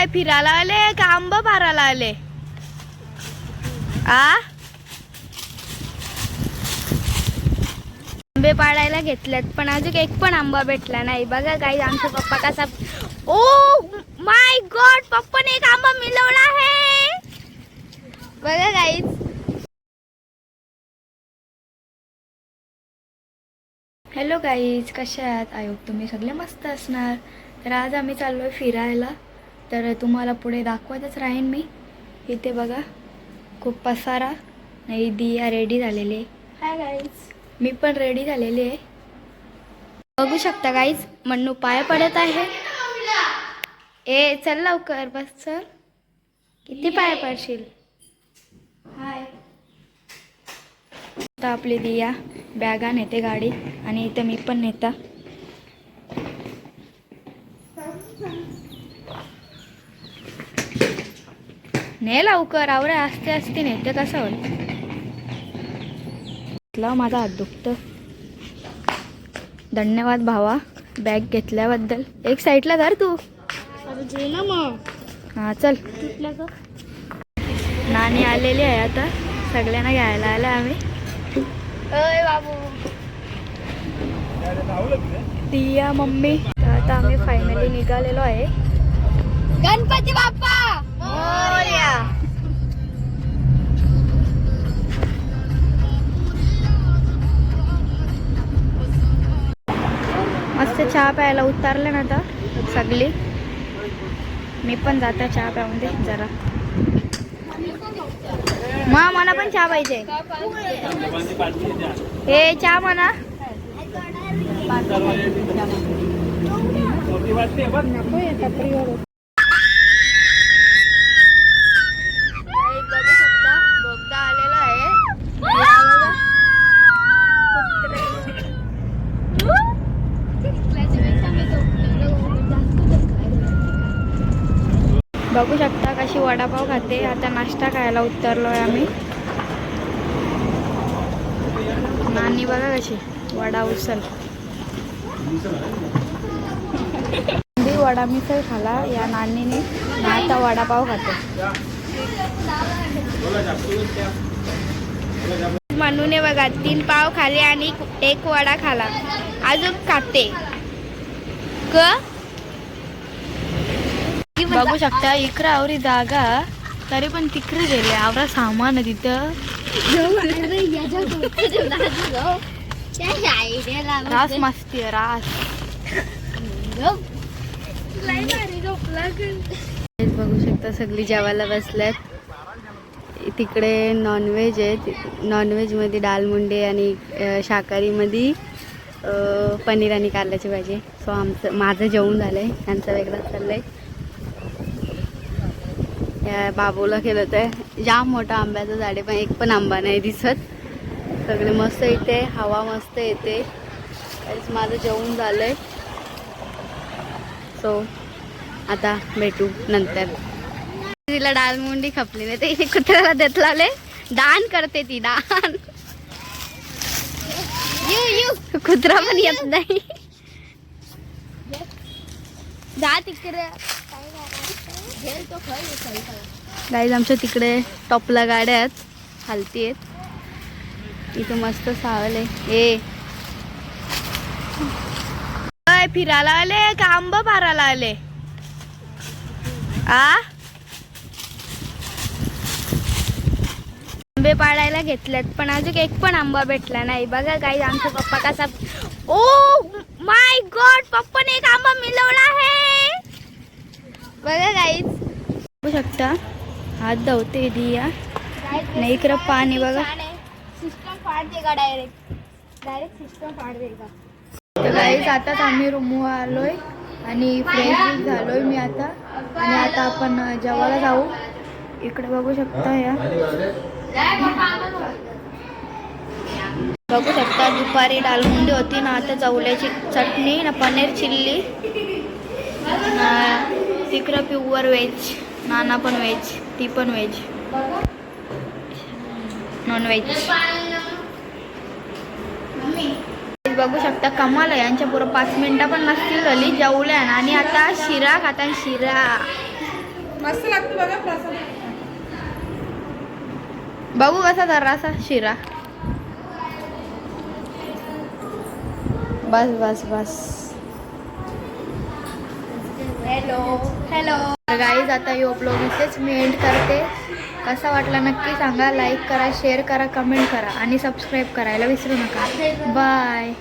काय फिरायला आले का आंबा पारायला आले? आंबे पाडायला घेतलेत पण अजून एक पण आंबा भेटला नाही. बघा गाईज आमचा पप्पा कसा, ओ माय गॉड, पप्पाने एक आंबा मिळवला आहे. बघा गाईज. हॅलो गाईज, कशा आहात? आय होप तुम्ही सगळे मस्त असणार. तर आज आम्ही चाललोय फिरायला, तर तुम्हाला पुढे दाखवतच राहीन मी. इथे बघा खूप पसारा नाही. दिया रेडी झालेली आहे. हाय गाईज, मी पण रेडी झालेली आहे. बघू शकता गाईज, मन्नू पाया पडत आहे. ए चल लवकर, बस चल. किती पाया पडशील? हाय. आता आपली दिया बॅगा नेते गाडी आणि इथे मी पण नेता. ने लवकर, आवरे असते असते नेते कसं होईल. माझा हात दुखतो. धन्यवाद भावा बॅग घेतल्याबद्दल. एक साईडला धर तू. ना मग हा चल. नानी आलेली आहे आता, सगळ्यांना घ्यायला आलं आम्ही. अय बाबू, दिया मम्मी. तर आता आम्ही फायनली निघालेलो आहे. गणपती बाप्पा मोरया. मस्त चहा प्यायला उतरले ना आता सगळी. मी पण जाता चहा प्याऊन दे जरा. मला पण चहा पाहिजे. हे चहा म्हणा. बोगदा आलेला आहे. बघू शकता कशी वडापाव खाते. आता नाश्ता खायला उतरलोय आम्ही. नानी बघा कशी वडा उचल. वडा मिसळ खाला या नानीने. आता वडापाव खाते. मनूने बघा 3 पाव खाले आणि 1 वडा खाला. अजून खाते क. बघू शकता इकडं आवरी जागा, तरी पण तिकडे गेले. आवरा सामान तिथं. रास मस्ती आहे रास. बघू शकता सगळी जेवायला बसल्यात. तिकडे नॉनव्हेज आहे. नॉनव्हेजमध्ये दालमुंडे आणि शाकाहारीमध्ये पनीर आणि कारल्याची भाजी. सो माझं जेवण झालं आहे, त्यांचं वेगळंच चाललं आहे. या बाबूला केलं तर जाम मोठा आंब्याचं झाड आहे, पण एक पण आंबा नाही दिसत. सगळे मस्त इथे हवा मस्त येते. काहीच माझं जेवण झालंय. सो आता भेटू नंतर. तिला डालमुंडी खपली नाही, ते कुत्र्याला देत लावले. दान करते ती, दान. कुत्रा पण येत नाही. जा तिकडे. गाईज आमच्या तिकडे टॉपला गाड्या आहेत, हलती आहेत. इथं मस्त सावल आहे. ए फिरायला आले का आंबा पारायला आले? आंबे पाडायला घेतलेत पण अजून एक पण आंबा भेटला नाही. बघा गाईज आमचा पप्पा कसा, ओ माय गॉड, पप्पाने एक आंबा मिळवला आहे. बघा गाईज, बघू शकता हात धावते दिया. नाही इकडं पाणी बघा. सिस्टम फाड देगा डायरेक्ट सिस्टम फाड देगा. तर गाईज आताच आम्ही रूमवर आलोय आणि फ्रेश झालोय मी आता. आणि आता आपण जेवायला जाऊ. इकडे बघू शकता या. बघू शकता दुपारी दालमुंडी होती ना, आता चवल्याची चटणी ना, पनीर चिल्ली. तिकडं प्युअर व्हेज. नाना पण व्हेज, ती पण व्हेज. Non veg. बघू शकता कमाल आहे. यांच्या पुढं 5 मिनिटं पण नसतील झाली जेवल्या. आणि आता शिरा खाता. शिरा बघा प्रसाद. बघू कसा जरासा शिरा. बस बस बस. हॅलो हॅलो गाईज, आता यो ब्लॉग इथेच मी एंड करते. कसा वाटला नक्की सांगा. लाईक करा, शेअर करा, कमेंट करा आणि सबस्क्राईब करायला विसरू नका. बाय.